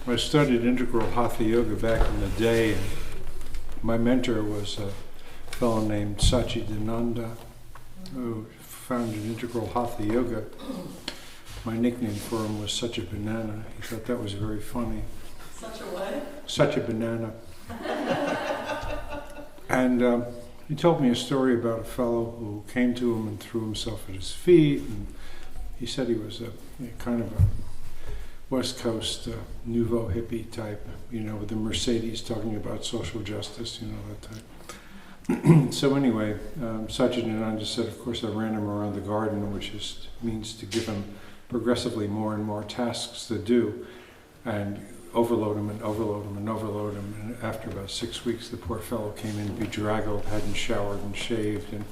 I studied integral Hatha Yoga back in the day, and my mentor was a fellow named Satchidananda, who founded integral Hatha Yoga. My nickname for him was Such a Banana. He thought that was very funny. Such a what? Such a banana. And he told me a story about a fellow who came to him and threw himself at his feet. And he said he was a kind of a West Coast nouveau hippie type, with the Mercedes talking about social justice, that type. So anyway, Satchidananda said, of course, I ran him around the garden, which means to give him progressively more and more tasks to do, and overload him and overload him and overload him. And after about 6 weeks, the poor fellow came in bedraggled, hadn't showered and shaved, and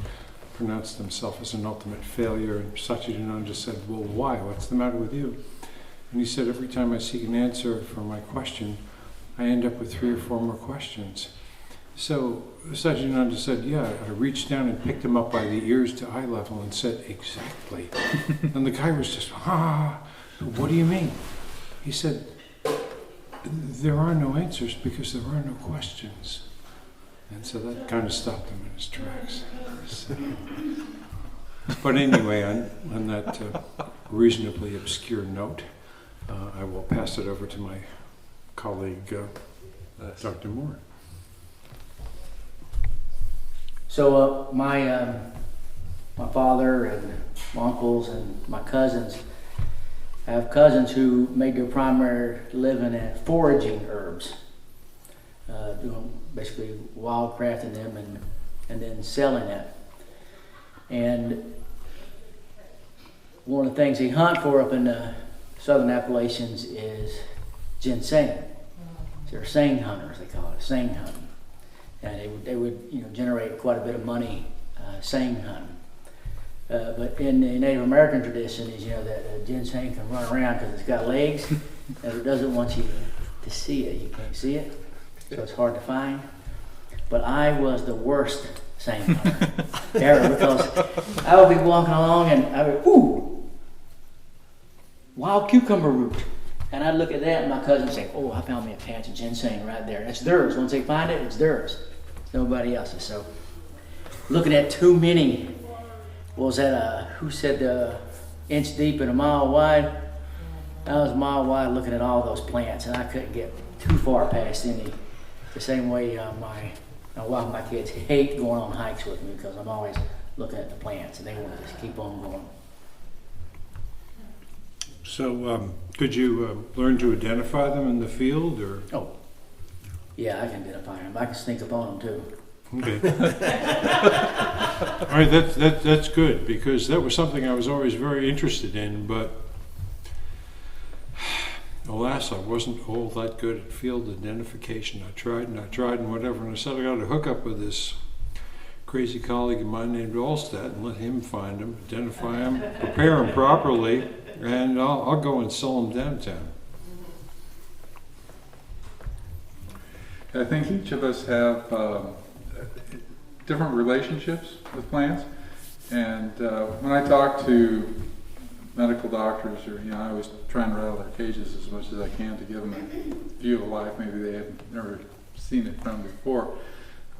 pronounced himself as an ultimate failure. And Satchidananda said, well, why? What's the matter with you? And he said, every time I seek an answer for my question, I end up with 3 or 4 more questions. So Satchidananda said, yeah, I reached down and picked him up by the ears to eye level and said, exactly. And the guy was just, what do you mean? He said, there are no answers because there are no questions. And so that kind of stopped him in his tracks. So, but anyway, on that reasonably obscure note, I will pass it over to my colleague, Dr. Moore. So my father and my uncles and my cousins, I have cousins who made their primary living at foraging herbs, doing basically wildcrafting them and then selling it. And one of the things they hunt for up in the southern Appalachians is ginseng. So they're seng hunters, they call it, seng hunting. And they would generate quite a bit of money seng hunting. But in the Native American tradition is that ginseng can run around because it's got legs, and it doesn't want you to see it. You can't see it, so it's hard to find. But I was the worst seng hunter ever, because I would be walking along and I would, ooh, wild cucumber root. And I'd look at that and my cousin would say, oh, I found me a patch of ginseng right there. That's theirs. Once they find it, it's theirs. It's nobody else's. So looking at too many, was that who said inch deep and a mile wide? I was a mile wide looking at all those plants, and I couldn't get too far past any. The same way my wife and my kids hate going on hikes with me because I'm always looking at the plants, and they want to just keep on going. So could you learn to identify them in the field, or? Oh, yeah, I can identify them. I can sneak up on them too. Okay. All right, that's good, because that was something I was always very interested in, but alas, I wasn't all that good at field identification. I tried and whatever, and I said I got to hook up with this crazy colleague of mine named Allstat and let him find them, identify them, prepare them properly, and I'll go and sell them downtown. I think each of us have different relationships with plants, and when I talk to medical doctors, or I always try and rattle their cages as much as I can to give them a view of life maybe they have never seen it from before.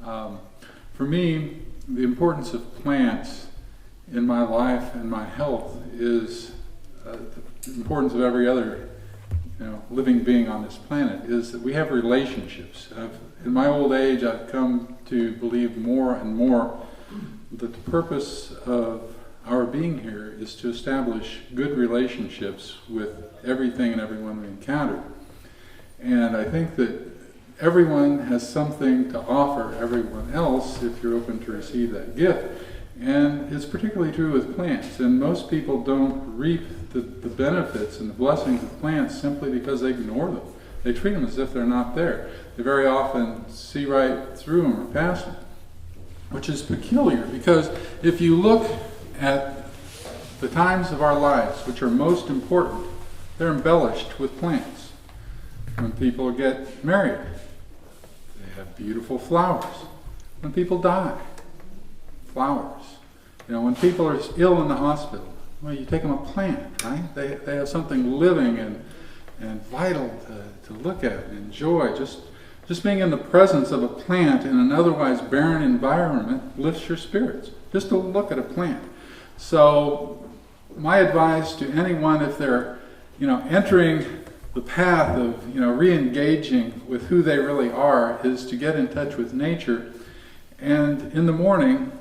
For me, the importance of plants in my life and my health is the importance of every other living being on this planet, is that we have relationships. In my old age, I've come to believe more and more that the purpose of our being here is to establish good relationships with everything and everyone we encounter. And I think that everyone has something to offer everyone else if you're open to receive that gift. And it's particularly true with plants. And most people don't reap the benefits and the blessings of plants simply because they ignore them. They treat them as if they're not there. They very often see right through them or past them, which is peculiar, because if you look at the times of our lives which are most important, they're embellished with plants. When people get married, they have beautiful flowers. When people die, flowers. When people are ill in the hospital, well, you take them a plant, right? They have something living and vital to look at and enjoy. Just being in the presence of a plant in an otherwise barren environment lifts your spirits. Just to look at a plant. So my advice to anyone, if they're entering the path of re-engaging with who they really are, is to get in touch with nature. And in the morning,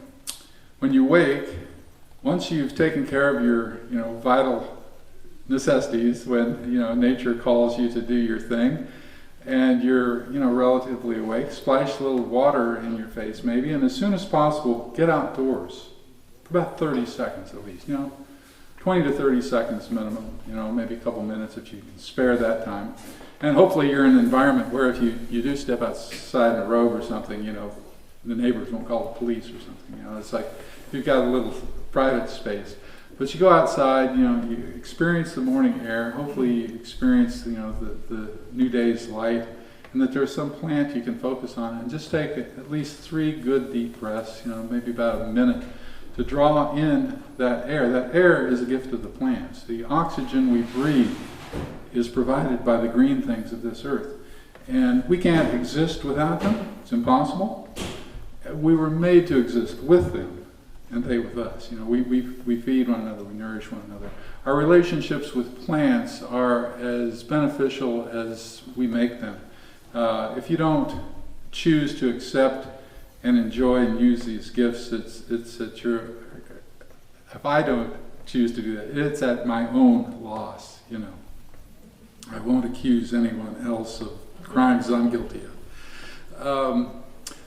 when you wake, once you've taken care of your vital necessities, when nature calls you to do your thing, and you're relatively awake, splash a little water in your face maybe, and as soon as possible get outdoors for about 30 seconds at least, 20 to 30 seconds minimum, maybe a couple minutes if you can spare that time. And hopefully you're in an environment where if you do step outside in a robe or something, the neighbors won't call the police or something. It's like you've got a little private space. But you go outside, you experience the morning air, hopefully you experience, the new day's light, and that there's some plant you can focus on, and just take at least 3 good deep breaths, maybe about a minute, to draw in that air. That air is a gift of the plants. The oxygen we breathe is provided by the green things of this earth. And we can't exist without them. It's impossible. We were made to exist with them, and they with us. We feed one another, we nourish one another. Our relationships with plants are as beneficial as we make them. If you don't choose to accept and enjoy and use these gifts, it's at your, if I don't choose to do that, it's at my own loss, I won't accuse anyone else of crimes I'm guilty of.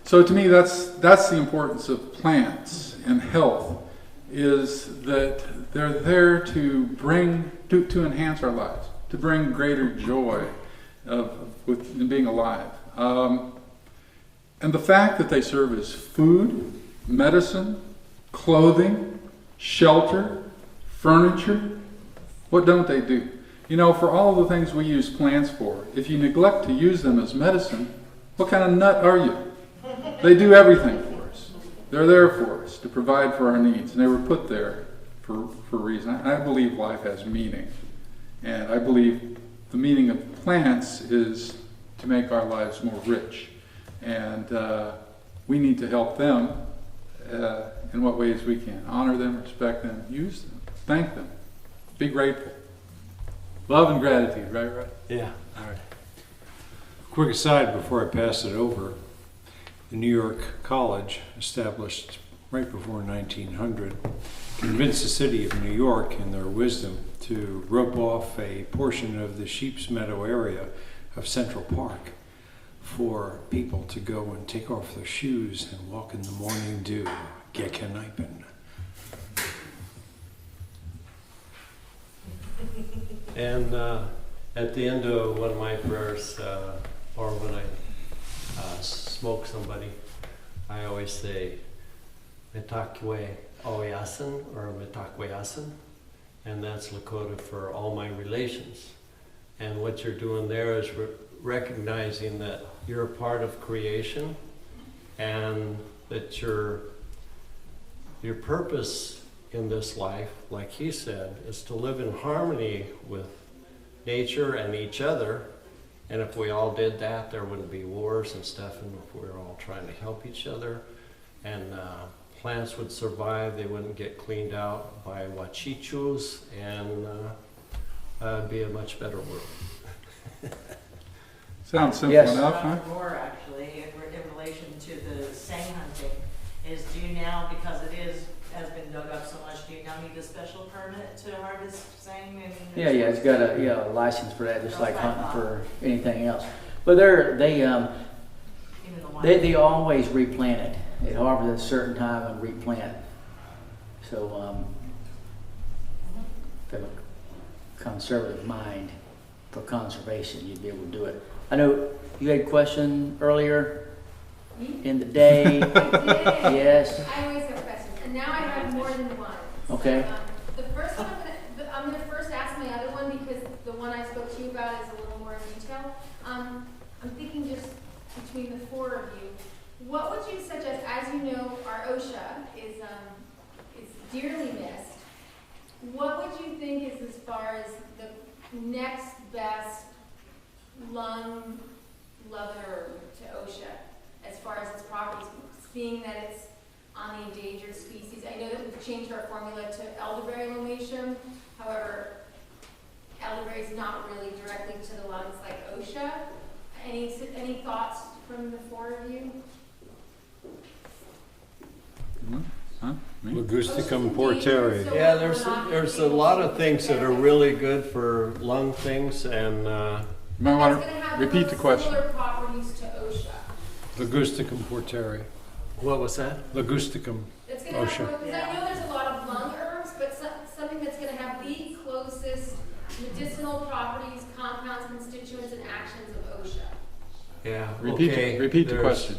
So to me, that's the importance of plants and health, is that they're there to bring, to enhance our lives, to bring greater joy in being alive. And the fact that they serve as food, medicine, clothing, shelter, furniture, what don't they do? For all the things we use plants for, if you neglect to use them as medicine, what kind of nut are you? They do everything for us. They're there for us to provide for our needs, and they were put there for a reason. I believe life has meaning, and I believe the meaning of plants is to make our lives more rich, and we need to help them in what ways we can. Honor them, respect them, use them, thank them, be grateful. Love and gratitude, right? Yeah. All right. Quick aside before I pass it over. The New York College, established right before 1900, convinced the city of New York in their wisdom to rope off a portion of the Sheep's Meadow area of Central Park for people to go and take off their shoes and walk in the morning dew, gekkenijpen. And at the end of one of my prayers, or when I smoke somebody, I always say Metakwe Oyasin or Metakweyasin, and that's Lakota for all my relations. And what you're doing there is recognizing that you're a part of creation, and that your purpose in this life, like he said, is to live in harmony with nature and each other. And if we all did that, there wouldn't be wars and stuff, and if we were all trying to help each other, and plants would survive, they wouldn't get cleaned out by wachichus, and it'd be a much better world. Sounds simple Yes. enough, huh? More actually, in relation to the sang hunting, is do you now, because has been dug up so much, do you now need a special permit to harvest sang? Yeah, it's got a license for that, just like hunting for anything else. But they always replant it. They harvest at a certain time and replant. So if you have a conservative mind for conservation, you'd be able to do it. I know you had a question earlier in the day. I did. Yes. I always have questions, and now I have more than one. Okay. The first one I'm gonna first ask my other one, because the one I spoke to you about is a little more in detail. I'm thinking just between the four of you, what would you suggest? As you know, our OSHA is dearly missed. What would you think is as far as the next best lung lover to OSHA as far as its properties, being that it's on the endangered species? I know that we've changed our formula to elderberry lomatium. However, elderberry is not really directly to the lungs like OSHA. Any thoughts from the four of you? Huh? Me? Ligusticum OSHA's porteri. endangered, so Yeah, we're not there's a able lot to of things that are protect it. really good for lung things, and You might want That's gonna to have repeat the question. Similar properties to OSHA. Ligusticum porteri. what was that? Ligusticum. It's gonna OSHA. have, because I know there's a lot of lung herbs, but something that's gonna have the closest medicinal properties, compounds, constituents, and actions of OSHA. Yeah, Repeat, okay. repeat the there's- question.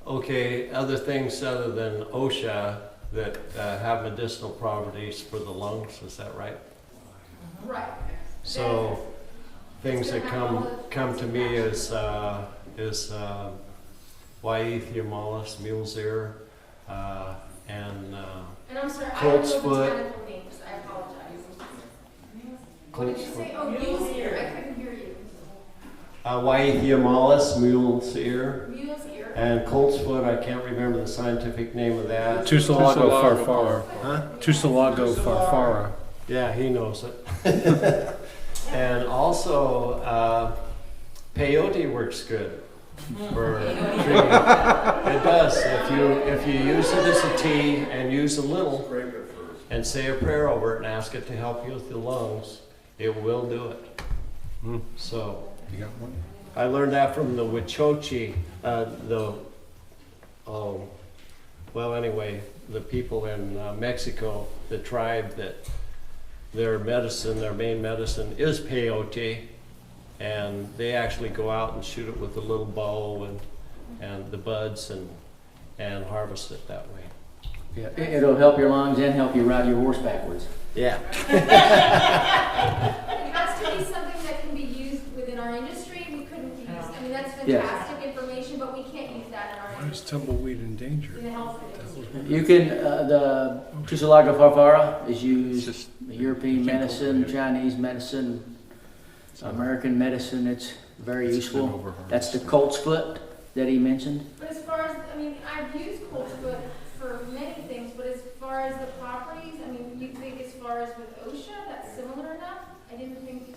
Okay, other things other than OSHA that have medicinal properties for the lungs, is that right? Right. So things that come to me is Wyethia mollis, mule's ear, and And I'm sorry, I Colt's don't know foot. botanical names, I apologize. What did Colt's you foot. say? Oh, mule's ear, I couldn't hear you. Wyethia mollis, mule's ear, Mule's ear. and colt's foot. I can't remember the scientific name of that. Tussilago Tussilago farfara. Huh? Tussilago farfara. Yeah, he knows it. And also, peyote works good for treating. It does. If you use it as a tea and use a little, and say a prayer over it and ask it to help you with the lungs, it will do it. Mm. So You got one? I learned that from the Huichochi, anyway, the people in Mexico, the tribe that their main medicine is peyote, and they actually go out and shoot it with a little bow and the buds and harvest it that way. Yeah, it'll help your lungs and help you ride your horse backwards. Yeah. It has to be something that can be used within our industry. We couldn't use, I mean, that's Yes. fantastic information, but we can't use that in our Why is industry, tumbleweed endangered? in the health industry. You can, the Tussilago farfara is It's used just European medicine, Chinese medicine, American medicine. It's very it's been useful. overharvested. That's the colt's foot that he mentioned. But as far as, I mean, I've used Colt's foot for many things, but as far as the properties, I mean, you think as far as with OSHA, that's similar enough? I didn't think,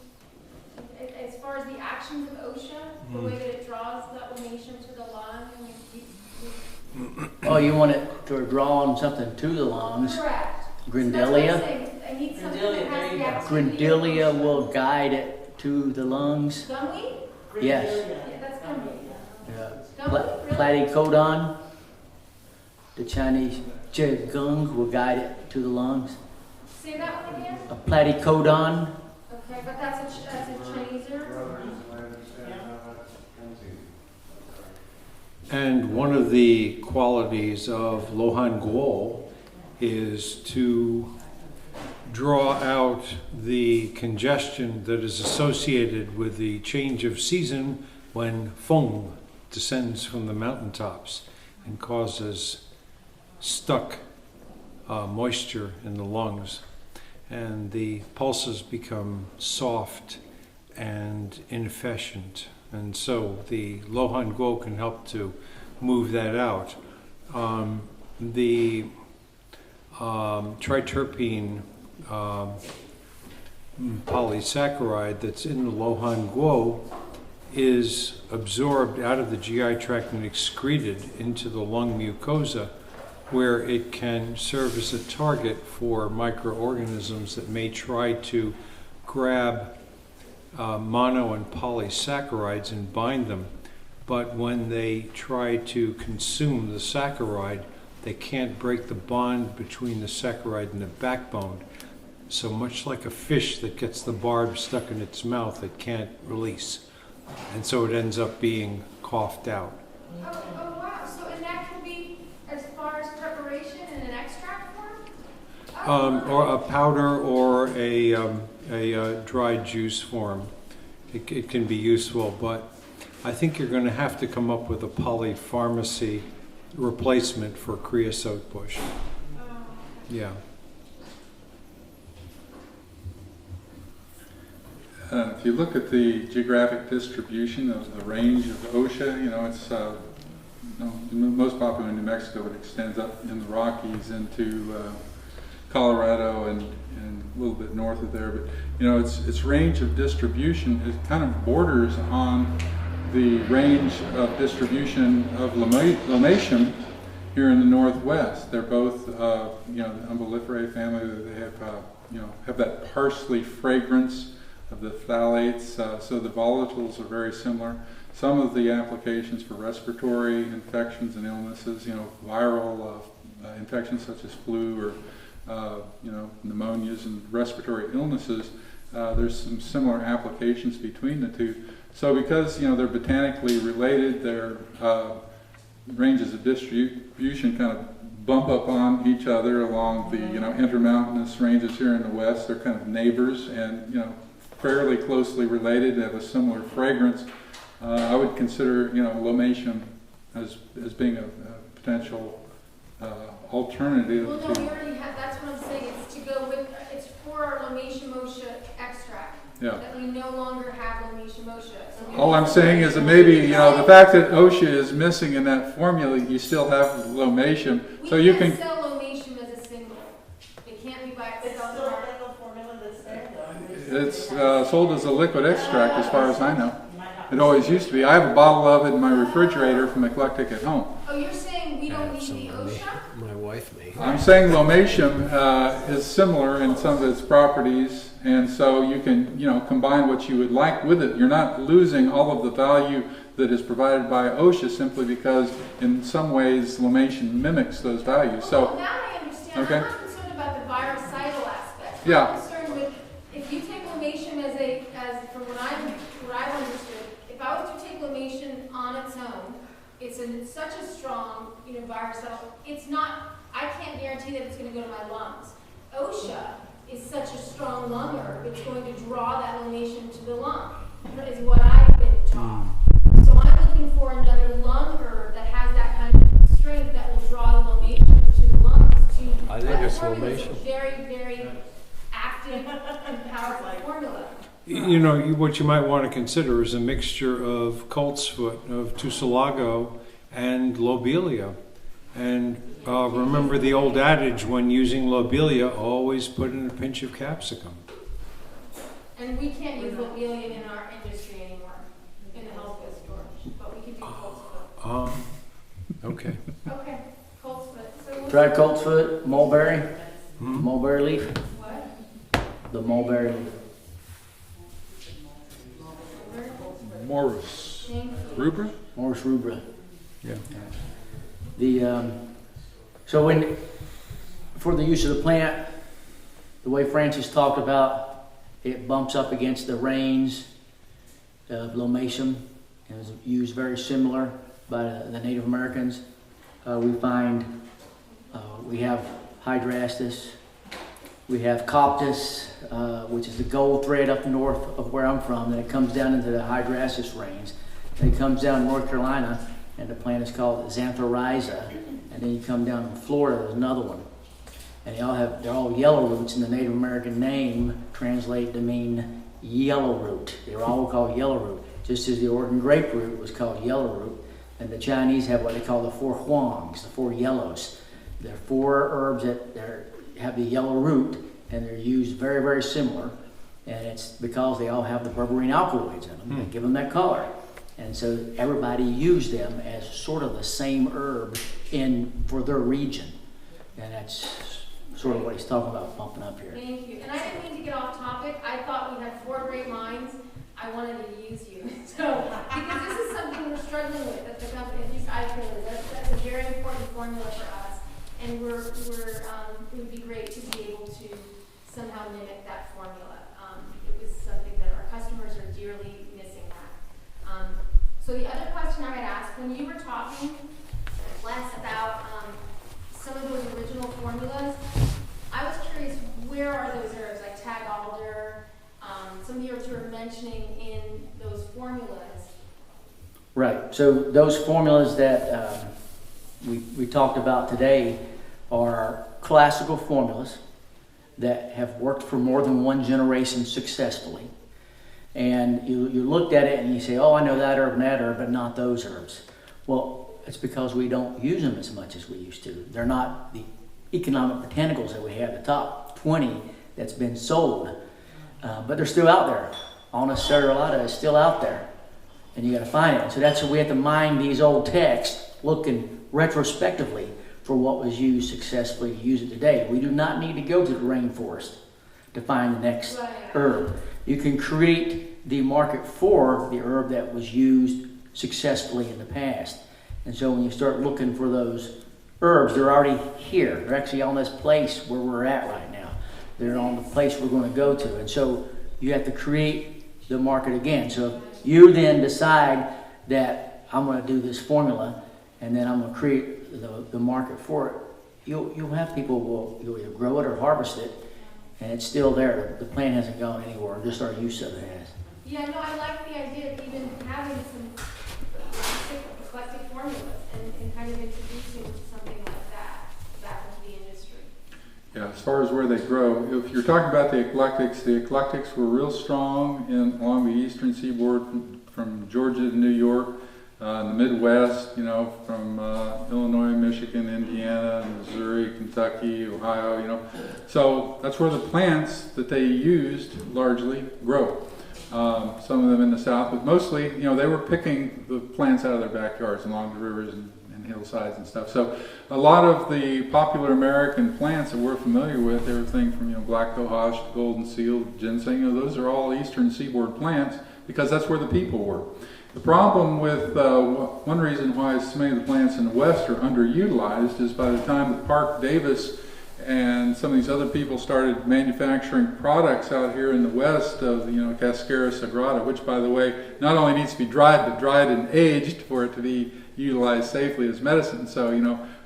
as far as the actions of OSHA, the way that it draws that lomatium to the lung, I mean, Oh, you want it to draw on something to the lungs. correct. Grindelia. So that's what I'm saying. I need something that has the activity. Grindelia of OSHA. will guide it to the lungs. Gumweed? Yes. Yeah, that's gumweed. Yeah. Gumweed, really? Platycodon, the Chinese chigung will guide it to the lungs. Say that one again? A platycodon, Okay, but that's a Chinese herb? And one of the qualities of Lohan Guo is to draw out the congestion that is associated with the change of season when Feng descends from the mountaintops and causes stuck moisture in the lungs. And the pulses become soft and inefficient. And so the Lohan Guo can help to move that out. The triterpene polysaccharide that's in the Lohan Guo is absorbed out of the GI tract and excreted into the lung mucosa, where it can serve as a target for microorganisms that may try to grab mono and polysaccharides and bind them. But when they try to consume the saccharide, they can't break the bond between the saccharide and the backbone. So much like a fish that gets the barb stuck in its mouth, it can't release. And so it ends up being coughed out. Oh, wow, so and that can be as far as preparation in an extract form? Oh, Or a powder or a dried juice form. It can be useful, but I think you're going to have to come up with a polypharmacy replacement for creosote bush. Yeah. if you look at the geographic distribution of the range of OSHA, it's most popular in New Mexico. It extends up in the Rockies into Colorado and a little bit north of there. But its range of distribution is kind of borders on the range of distribution of Lomatium here in the Northwest. They're both, the Umbelliferae family. They have that parsley fragrance of the phthalates, so the volatiles are very similar. Some of the applications for respiratory infections and illnesses, viral infections such as flu or pneumonias and respiratory illnesses, there's some similar applications between the two. So because they're botanically related, their ranges of distribution kind of bump up on each other along the intermountainous ranges here in the west. They're kind of neighbors and fairly closely related. They have a similar fragrance. I would consider Lomatium as being a potential alternative. Well, no, we already have. That's what I'm saying. It's to go with. It's for our Lomatium osha extract. Yeah. That we no longer have Lomatium osha. So All I'm saying is that maybe the fact that OSHA is missing in that formula, you still have Lomatium, so you can. We can't sell Lomatium as a single. It can't be by It's itself. still a legal formula that's there, though. It's sold as a liquid extract, as far as I know. It always used to be. I have a bottle of it in my refrigerator from Eclectic at home. Oh, you're saying we don't need the osha? My wife may. I'm saying Lomatium is similar in some of its properties, and so you can, combine what you would like with it. You're not losing all of the value that is provided by OSHA simply because, in some ways, Lomatium mimics those values. So, now I understand. okay. I'm not concerned about the virucidal aspect. Yeah. I'm concerned with if you take Lomatium as from what I've understood. If I was to take Lomatium on its own, it's such a strong, virucidal. It's not. I can't guarantee that it's going to go to my lungs. OSHA is such a strong lung herb, it's going to draw that Lomatium to the lung, is what I've been taught. So I'm looking for another lung herb that has that kind of strength that will draw the Lomatium to the lungs. I think it's Lomatium. A very, very active and powerful formula. What you might want to consider is a mixture of coltsfoot, of tussilago, and lobelia. And remember the old adage, when using lobelia, always put in a pinch of capsicum. And we can't use lobelia in our industry anymore, in the health food store, but we can do coltsfoot. Okay. Okay, coltsfoot. So Try coltsfoot, mulberry, Hmm? mulberry leaf, what? the mulberry leaf. Morus Thank you. rubra? Morus rubra. Yeah. So for the use of the plant, the way Francis talked about, it bumps up against the range of Lomatium and is used very similar by the Native Americans. We find we have Hydrastis, we have Coptis, which is the gold thread up north of where I'm from, and it comes down into the Hydrastis range. And it comes down North Carolina, and the plant is called Xanthorrhiza. And then you come down in Florida, there's another one. And they're all yellow roots, and the Native American name translated to mean yellow root. They were all called yellow root, just as the Oregon grape root was called yellow root. And the Chinese have what they call the four huangs, the four yellows. They're four herbs that have the yellow root, and they're used very, very similar. And it's because they all have the berberine alkaloids in them that give them that color. And so everybody used them as sort of the same herb for their region. And that's sort of what he's talking about bumping up here. Thank you. And I didn't mean to get off topic. I thought we had four great minds. I wanted to use you. So, because this is something we're struggling with at the company, at least I feel it. That's a very important formula for us. And it would be great to be able to somehow mimic that formula. It was something that our customers are dearly missing that. So the other question I had asked, when you were talking last about some of those original formulas, I was curious, where are those herbs, like tag alder, some of the herbs you were mentioning in those formulas? Right. So those formulas that we talked about today are classical formulas that have worked for more than one generation successfully. And you looked at it and you say, oh, I know that herb, but not those herbs. Well, it's because we don't use them as much as we used to. They're not the economic botanicals that we have, the top 20 that's been sold. But they're still out there. Honest Serralata is still out there. And you got to find it. So that's why we have to mine these old texts, looking retrospectively for what was used successfully to use it today. We do not need to go to the rainforest to find the next herb. You can create the market for the herb that was used successfully in the past. And so when you start looking for those herbs, they're already here. They're actually on this place where we're at right now. They're on the place we're going to go to. And so you have to create the market again. So you then decide that I'm going to do this formula and then I'm going to create the market for it. You'll have people you'll either grow it or harvest it, and it's still there. The plant hasn't gone anywhere. Just our use of it has. Yeah, no, I like the idea of even having some eclectic formulas and kind of introducing something like that back into the industry. Yeah, as far as where they grow, if you're talking about the eclectics were real strong along the eastern seaboard from Georgia to New York, in the Midwest, from Illinois, Michigan, Indiana, Missouri, Kentucky, Ohio, So that's where the plants that they used largely grow. Some of them in the South, but mostly, they were picking the plants out of their backyards along the rivers and hillsides and stuff. So a lot of the popular American plants that we're familiar with, everything from black cohosh, golden seal, ginseng, those are all eastern seaboard plants because that's where the people were. The problem with one reason why so many of the plants in the West are underutilized is by the time that Park Davis and some of these other people started manufacturing products out here in the West of Cascara sagrada, which by the way not only needs to be dried but dried and aged for it to be utilized safely as medicine. So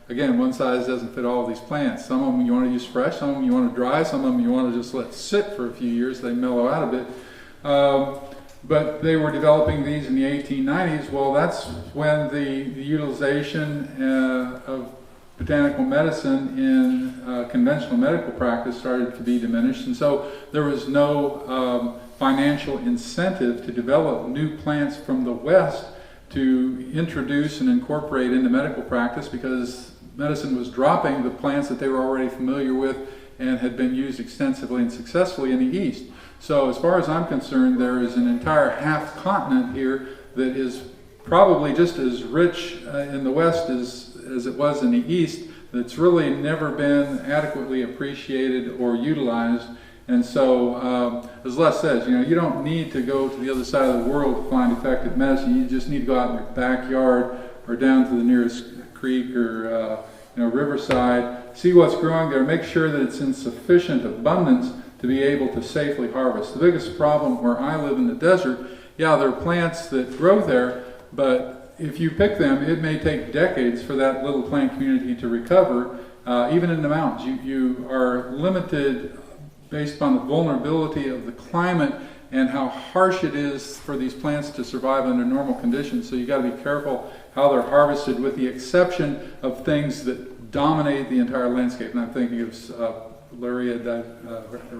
again, one size doesn't fit all of these plants. Some of them you want to use fresh, some of them you want to dry, some of them you want to just let sit for a few years, they mellow out a bit. But they were developing these in the 1890s. Well, that's when the utilization of botanical medicine in conventional medical practice started to be diminished. And so there was no financial incentive to develop new plants from the West to introduce and incorporate into medical practice because medicine was dropping the plants that they were already familiar with and had been used extensively and successfully in the East. So as far as I'm concerned, there is an entire half continent here that is probably just as rich in the West as it was in the East, that's really never been adequately appreciated or utilized. And so, as Les says, you don't need to go to the other side of the world to find effective medicine. You just need to go out in your backyard or down to the nearest creek or riverside, see what's growing there, make sure that it's in sufficient abundance to be able to safely harvest. The biggest problem where I live in the desert, there are plants that grow there, but if you pick them, it may take decades for that little plant community to recover. Even in the mountains, you are limited based on the vulnerability of the climate and how harsh it is for these plants to survive under normal conditions. So you got to be careful how they're harvested, with the exception of things that dominate the entire landscape. And I'm thinking of Lauria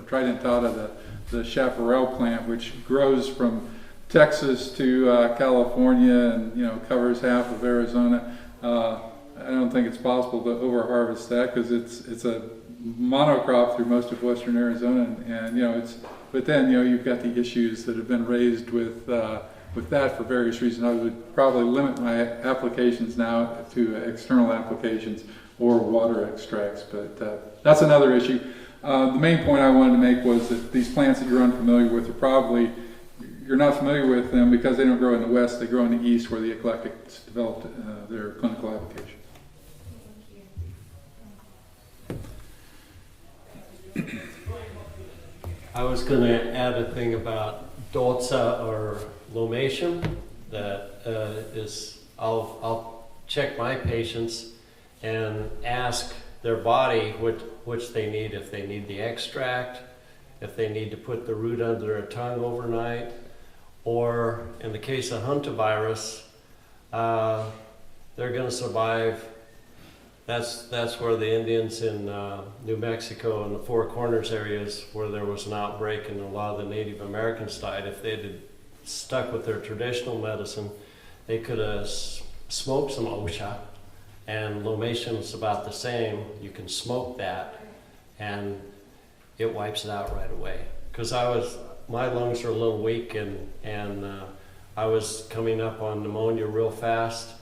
tridentata, the chaparral plant, which grows from Texas to California and covers half of Arizona. I don't think it's possible to over-harvest that because it's a monocrop through most of western Arizona, and but then you've got the issues that have been raised with that for various reasons. I would probably limit my applications now to external applications or water extracts, but that's another issue. The main point I wanted to make was that these plants that you're unfamiliar with you're not familiar with them because they don't grow in the West, they grow in the East where the eclectics developed their clinical applications. I was going to add a thing about Dolza or Lomatium that I'll check my patients and ask their body which they need, if they need the extract, if they need to put the root under their tongue overnight, or in the case of hantavirus, they're going to survive That's where the Indians in New Mexico and the Four Corners areas where there was an outbreak and a lot of the Native Americans died. If they had stuck with their traditional medicine, they could have smoked some OSHA, and Lomation is about the same. You can smoke that and it wipes it out right away. Because my lungs are a little weak and I was coming up on pneumonia real fast,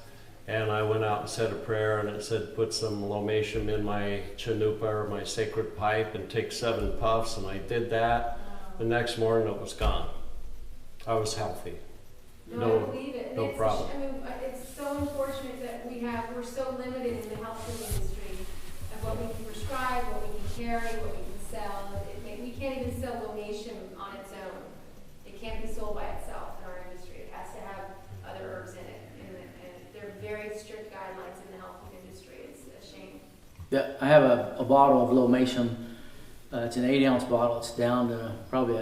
and I went out and said a prayer, and it said put some Lomation in my chanupa or my sacred pipe and take 7 puffs, and I did that. The next morning it was gone. I was healthy. No, I believe it. And no problem. I mean, it's so unfortunate that we're so limited in the health food industry of what we can prescribe, what we can carry, what we can sell. We can't even sell Lomation on its own. It can't be sold by itself in our industry. It has to have other herbs in it. And there are very strict guidelines in the health food industry. It's a shame. Yeah, I have a bottle of Lomation. It's an 8-ounce bottle. It's down to probably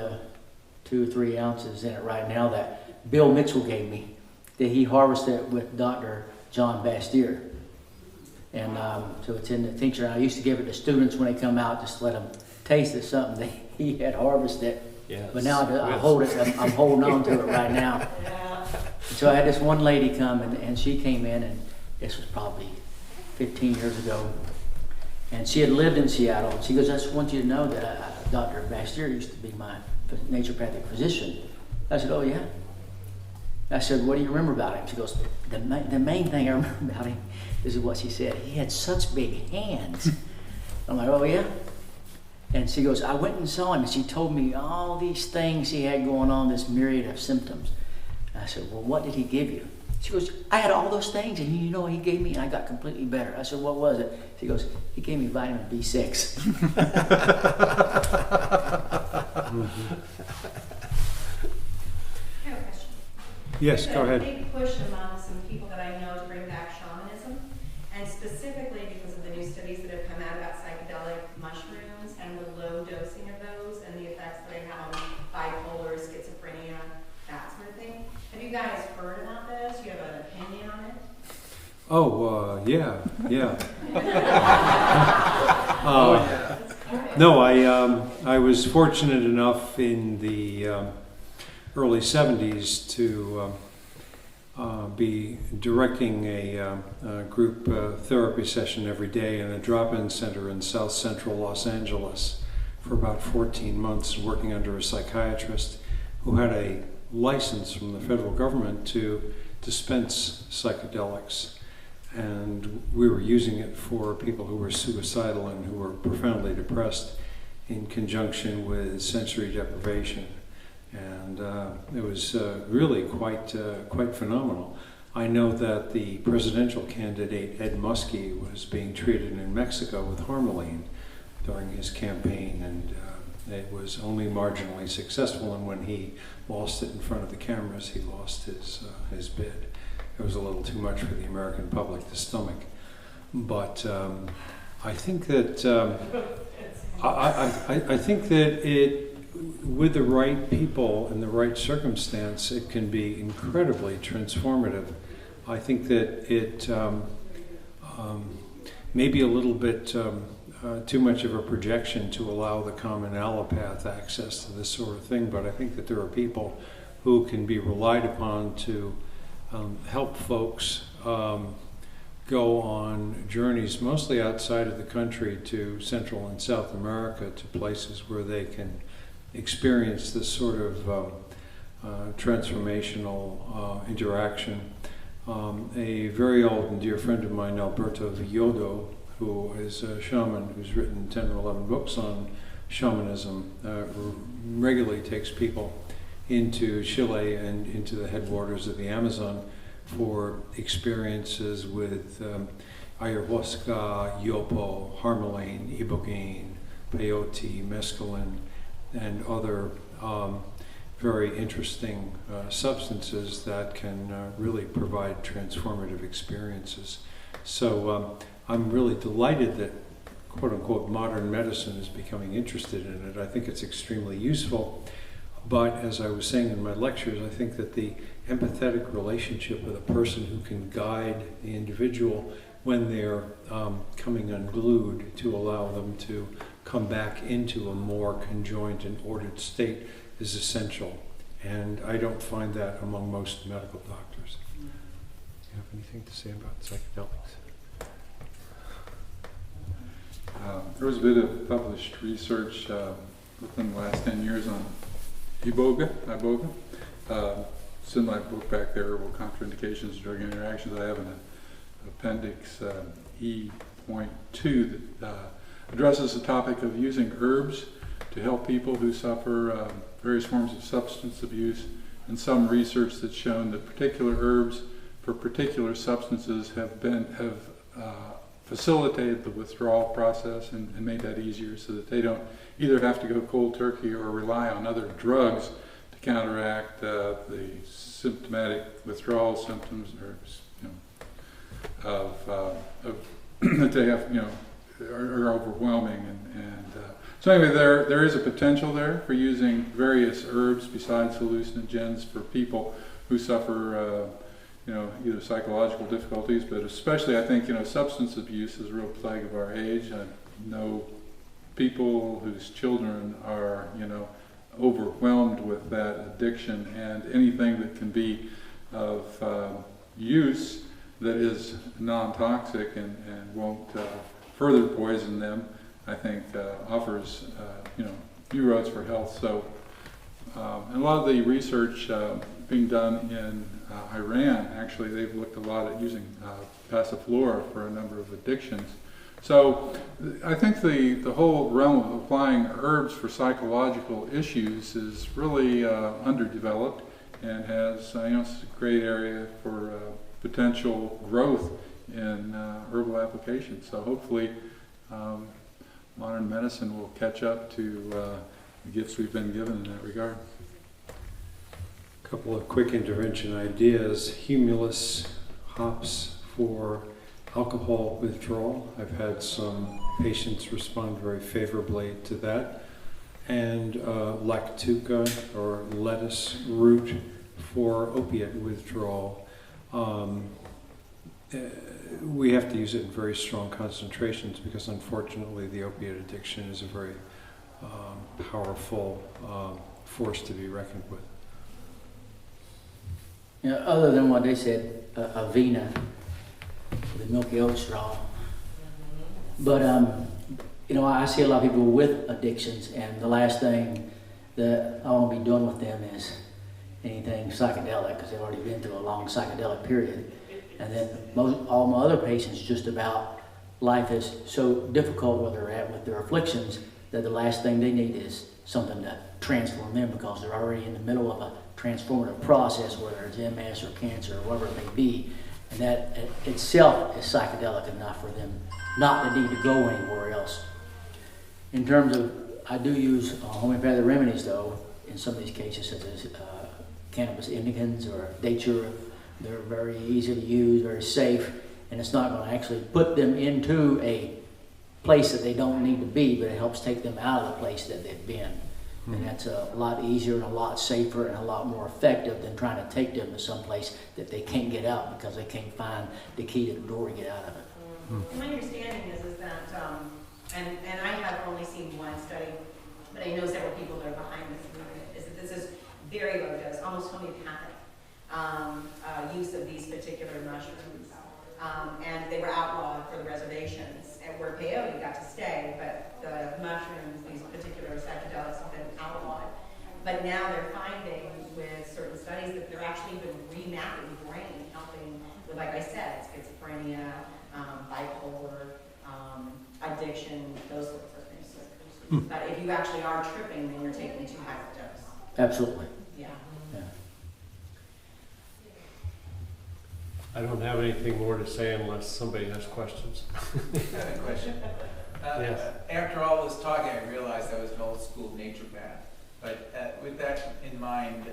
2 or 3 ounces in it right now that Bill Mitchell gave me. That he harvested with Dr. John Bastier. And so it's in the tincture. I used to give it to students when they come out, just to let them taste it, something that he had harvested. Yes. But now I hold it. I'm holding on to it right now. Yeah. So I had this one lady come, and she came in, and this was probably 15 years ago. And she had lived in Seattle. And she goes, I just want you to know that Dr. Bastier used to be my naturopathic physician. I said, oh yeah? I said, what do you remember about him? She goes, the main thing I remember about him is what she said. He had such big hands. I'm like, oh yeah? And she goes, I went and saw him, and she told me all these things he had going on, this myriad of symptoms. And I said, well, what did he give you? She goes, I had all those things, and you know what he gave me, and I got completely better. I said, what was it? She goes, he gave me vitamin B6. I have a question. Yes, go ahead. There's a big push among some people that I know to bring back shamanism, and specifically because of the new studies that have come out about psychedelic mushrooms and the low dosing of those and the effects that they have on bipolar, schizophrenia, that sort of thing. Have you guys heard about this? Do you have an opinion on it? Oh, yeah. No, I was fortunate enough in the early 70s to be directing a group therapy session every day in a drop-in center in South Central Los Angeles for about 14 months, working under a psychiatrist who had a license from the federal government to dispense psychedelics. And we were using it for people who were suicidal and who were profoundly depressed in conjunction with sensory deprivation. And it was really quite phenomenal. I know that the presidential candidate Ed Muskie was being treated in Mexico with Harmaline during his campaign, and it was only marginally successful. And when he lost it in front of the cameras, he lost his bid. It was a little too much for the American public to stomach. But I think that I think that it, with the right people and the right circumstance, it can be incredibly transformative. I think that it may be a little bit too much of a projection to allow the common allopath access to this sort of thing, but I think that there are people who can be relied upon to help folks go on journeys mostly outside of the country to Central and South America, to places where they can experience this sort of transformational interaction. A very old and dear friend of mine, Alberto Villoldo, who is a shaman who's written 10 or 11 books on shamanism, regularly takes people into Chile and into the headwaters of the Amazon for experiences with ayahuasca, yopo, harmaline, ibogaine, peyote, mescaline, and other very interesting substances that can really provide transformative experiences. So I'm really delighted that quote-unquote modern medicine is becoming interested in it. I think it's extremely useful. But as I was saying in my lectures, I think that the empathetic relationship with a person who can guide the individual when they're coming unglued to allow them to come back into a more conjoined and ordered state is essential. And I don't find that among most medical doctors. Do you have anything to say about psychedelics? There was a bit of published research within the last 10 years on iboga. It's in my book back there, Herbal Contraindications and Drug Interactions. I have an appendix E.2 that addresses the topic of using herbs to help people who suffer various forms of substance abuse, and some research that's shown that particular herbs for particular substances have facilitated the withdrawal process and made that easier, so that they don't either have to go cold turkey or rely on other drugs to counteract the symptomatic withdrawal symptoms or that they have, are overwhelming. So anyway, there is a potential there for using various herbs besides hallucinogens for people who suffer either psychological difficulties, but especially I think, substance abuse is a real plague of our age. I know people whose children are, overwhelmed with that addiction, and anything that can be of use that is non-toxic and won't further poison them, I think offers, new roads for health. So, and a lot of the research being done in Iran, actually, they've looked a lot at using passiflora for a number of addictions. So I think the whole realm of applying herbs for psychological issues is really underdeveloped and has, it's a great area for potential growth in herbal applications. So hopefully modern medicine will catch up to the gifts we've been given in that regard. A couple of quick intervention ideas. Humulus hops for alcohol withdrawal. I've had some patients respond very favorably to that. And lactuca or lettuce root for opiate withdrawal. We have to use it in very strong concentrations because unfortunately the opiate addiction is a very powerful force to be reckoned with. Other than what they said, avena, the milky oat straw. But, I see a lot of people with addictions, and the last thing that I want to be doing with them is anything psychedelic, because they've already been through a long psychedelic period. And then all my other patients, just about life is so difficult where they're at with their afflictions that the last thing they need is something to transform them, because they're already in the middle of a transformative process, whether it's MS or cancer or whatever it may be. And that itself is psychedelic enough for them not to need to go anywhere else. In terms of, I do use homeopathic remedies though, in some of these cases, such as cannabis indicans or datura. They're very easy to use, very safe, and it's not going to actually put them into a place that they don't need to be, but it helps take them out of the place that they've been. Mm-hmm. And that's a lot easier and a lot safer and a lot more effective than trying to take them to some place that they can't get out because they can't find the key to the door to get out of it. Mm-hmm. My understanding is that, and I have only seen one study, but I know several people that are behind this movement, is that this is very low dose, almost homeopathic. Use of these particular mushrooms. And they were outlawed for the reservations at where peyote got to stay, but the mushrooms, these particular psychedelics, have been outlawed. But now they're finding with certain studies that they're actually even remapping the brain, helping with, like I said, schizophrenia, bipolar, addiction, those sorts of things. But if you actually are tripping, then you're taking too high of a dose. Absolutely. Yeah. I don't have anything more to say unless somebody has questions. I have a question. Yes. After all this talking, I realized I was an old school naturopath. But with that in mind,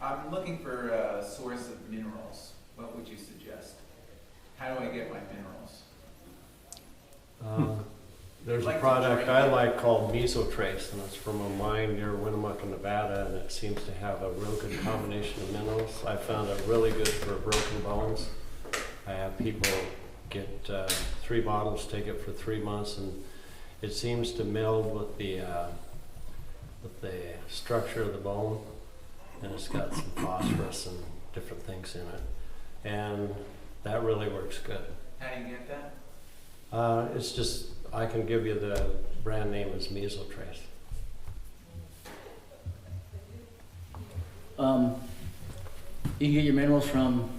I'm looking for a source of minerals. What would you suggest? How do I get my minerals? There's a product I like called Mesotrace, and it's from a mine near Winnemucca, Nevada, and it seems to have a real good combination of minerals. I found it really good for broken bones. I have people get 3 bottles, take it for 3 months, and it seems to meld with the structure of the bone, and it's got some phosphorus and different things in it, and that really works good. How do you get that? It's just, I can give you the brand name is Mesotrace. You can get your minerals from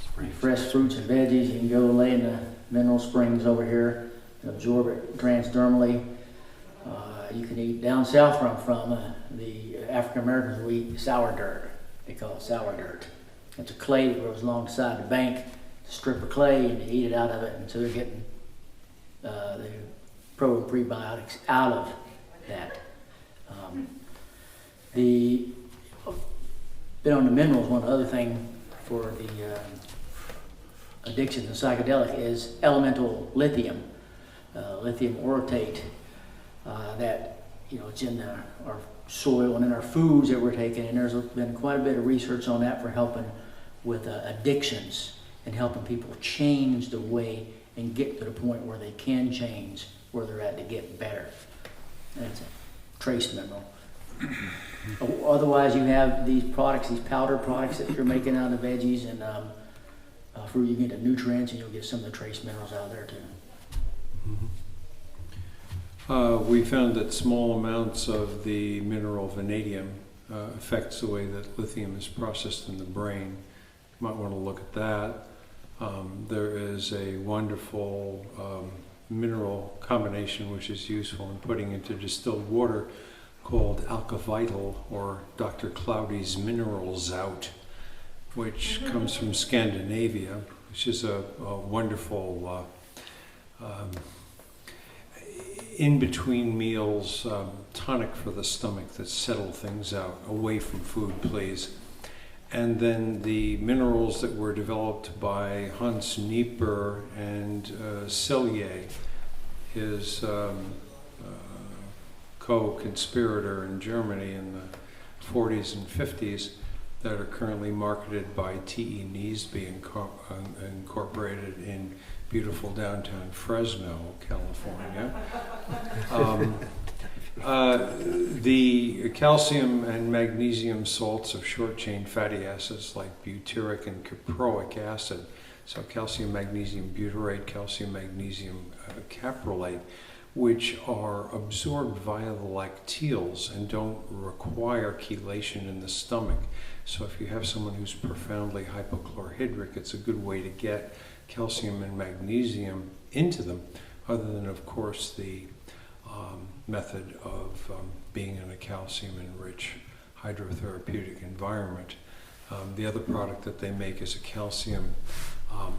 Springs. fresh fruits and veggies. You can go lay in the mineral springs over here and absorb it transdermally. You can eat down south from the African Americans will eat sour dirt. They call it sour dirt. It's a clay that grows alongside the bank. It's a strip of clay, and they eat it out of it, and so they're getting the pro and prebiotics out of that. The bit on the minerals, one other thing for the addictions and psychedelic is elemental lithium, lithium orotate, that it's in our soil and in our foods that we're taking, and there's been quite a bit of research on that for helping with addictions and helping people change the way and get to the point where they can change where they're at to get better. That's a trace mineral. Otherwise, you have these products, these powder products that you're making out of the veggies and fruit. You get the nutrients, and you'll get some of the trace minerals out of there too. We found that small amounts of the mineral vanadium affects the way that lithium is processed in the brain. You might want to look at that. There is a wonderful mineral combination which is useful in putting into distilled water called Alka-Vital, or Dr. Cloudy's Minerals Out, which comes from Scandinavia, which is a wonderful in-between meals tonic for the stomach that settle things out, away from food, please. And then the minerals that were developed by Hans Nieper and Cellier, his co-conspirator in Germany in the 40s and 50s, that are currently marketed by T.E. Neesby Incorporated in beautiful downtown Fresno, California. The calcium and magnesium salts of short-chain fatty acids like butyric and caproic acid, so calcium magnesium butyrate, calcium magnesium caprolate, which are absorbed via the lacteals and don't require chelation in the stomach. So if you have someone who's profoundly hypochlorhydric, it's a good way to get calcium and magnesium into them, other than, of course, the method of being in a calcium-enriched hydrotherapeutic environment. The other product that they make is a calcium,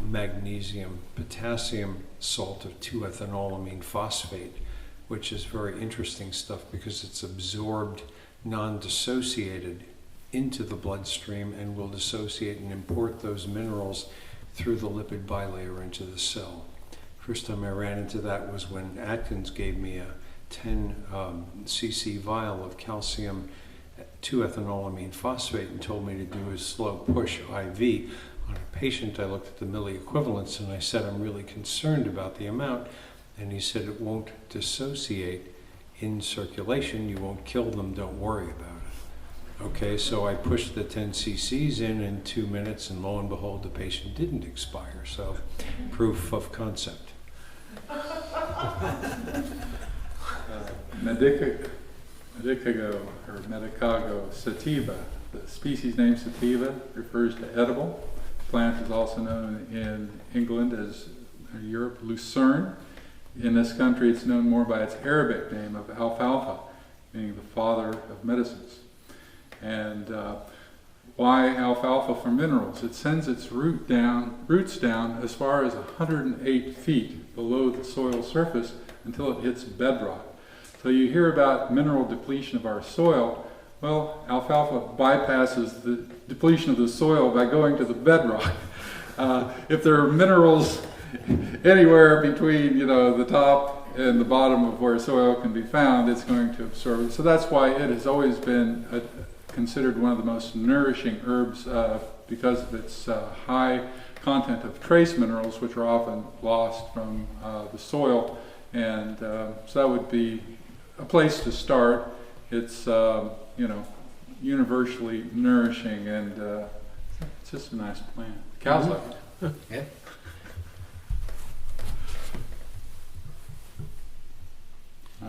magnesium, potassium salt of 2-ethanolamine phosphate, which is very interesting stuff because it's absorbed, non-dissociated into the bloodstream and will dissociate and import those minerals through the lipid bilayer into the cell. First time I ran into that was when Atkins gave me a 10 cc vial of calcium 2-ethanolamine phosphate and told me to do a slow push IV on a patient. I looked at the milliequivalents and I said, I'm really concerned about the amount. And he said, it won't dissociate in circulation. You won't kill them. Don't worry about it. Okay, so I pushed the 10 cc's in 2 minutes, and lo and behold, the patient didn't expire. So proof of concept. Medicago sativa. The species name sativa refers to edible. The plant is also known in England as Europe, lucerne. In this country, it's known more by its Arabic name of alfalfa, meaning the father of medicines. And why alfalfa for minerals? It sends its roots down as far as 108 feet below the soil surface until it hits bedrock. So you hear about mineral depletion of our soil. Well, alfalfa bypasses the depletion of the soil by going to the bedrock. If there are minerals anywhere between, the top and the bottom of where soil can be found, it's going to absorb it. So that's why it has always been considered one of the most nourishing herbs because of its high content of trace minerals, which are often lost from the soil. And so that would be a place to start. It's, universally nourishing, and it's just a nice plant. Cows like it. Yeah.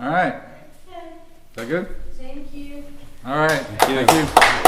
All right. Is that good? Thank you. All right. Thank you.